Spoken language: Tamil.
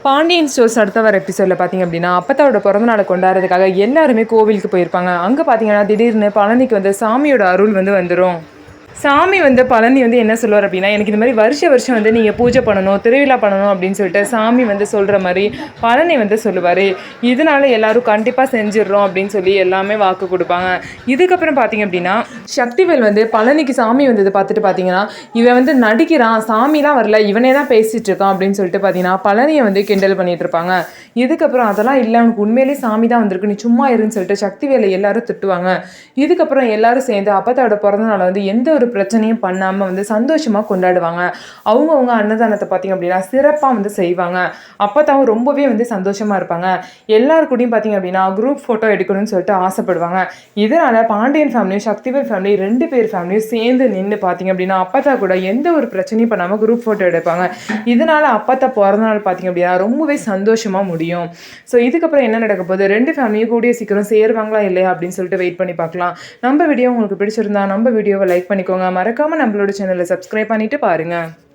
பாண்டியன் ஸ்டோர்ஸ் அடுத்த வர எபிசோடில் பார்த்தீங்க அப்படின்னா அப்பத்தாவோட பிறந்தநாளை கொண்டாடுறதுக்காக எல்லாருமே கோவிலுக்கு போயிருப்பாங்க. அங்கே பார்த்தீங்கன்னா திடீர்னு பழனிக்கு வந்து சாமியோட அருள் வந்துடும். சாமி பழனி என்ன சொல்லுவார் அப்படின்னா, எனக்கு இந்த மாதிரி வருஷம் நீங்கள் பூஜை பண்ணணும், திருவிழா பண்ணணும் அப்படின்னு சொல்லிட்டு சாமி சொல்கிற மாதிரி பழனி சொல்லுவார். இதனால எல்லாரும் கண்டிப்பாக செஞ்சிடறோம் அப்படின்னு சொல்லி எல்லாமே வாக்கு கொடுப்பாங்க. இதுக்கப்புறம் பார்த்தீங்க அப்படின்னா சக்திவேல் பழனிக்கு சாமி வந்தது பார்த்துட்டு பார்த்தீங்கன்னா, இவன் நடிக்கிறான், சாமிலாம் வரல, இவனே தான் பேசிகிட்டு இருக்கான் அப்படின்னு சொல்லிட்டு பார்த்தீங்கன்னா பழனியை கிண்டல் பண்ணிட்டு இருப்பாங்க. இதுக்கப்புறம் அதெல்லாம் இல்லை, அவனுக்கு உண்மையிலேயே சாமி தான் வந்திருக்கு, நீ சும்மா இருன்னு சொல்லிட்டு சக்திவேலை எல்லாரும் திட்டுவாங்க. இதுக்கப்புறம் எல்லாரும் சேர்ந்து அப்பத்தாவோட பிறந்தநாளை எந்த ஒரு பிரச்சனையும் பண்ணாமல் சந்தோஷமாக கொண்டாடுவாங்க. அவங்கவுங்க அன்னதானத்தை பார்த்திங்க அப்படின்னா சிறப்பாக செய்வாங்க. அப்போதான் ரொம்பவே சந்தோஷமாக இருப்பாங்க. எல்லாருக்கூடையும் பார்த்திங்க அப்படின்னா குரூப் ஃபோட்டோ எடுக்கணும்னு சொல்லிட்டு ஆசைப்படுவாங்க. இதனால் பாண்டியன் ஃபேமிலியும் சக்திவேல் ஃபேமிலி 2 பேர் ஃபேமிலியும் சேர்ந்து நின்று பார்த்திங்க அப்படின்னா அப்பத்தா கூட எந்த ஒரு பிரச்சனையும் பண்ணாமல் குரூப் ஃபோட்டோ எடுப்பாங்க. இதனால் அப்பத்தா பிறந்தநாள் பார்த்திங்க அப்படின்னா ரொம்பவே சந்தோஷமாக முடியும். ஸோ இதுக்கப்புறம் என்ன நடக்க போகுது, 2 ஃபேமிலியும் கூடிய சீக்கிரம் சேருவாங்களா இல்லையா அப்படின்னு சொல்லிட்டு வெயிட் பண்ணி பார்க்கலாம். நம்ம வீடியோ உங்களுக்கு பிடிச்சிருந்தா நம்ம வீடியோவை லைக் பண்ணிக்கோங்க. மறக்காமல் நம்மளோட சேனலை சப்ஸ்கிரைப் பண்ணிவிட்டு பாருங்கள்.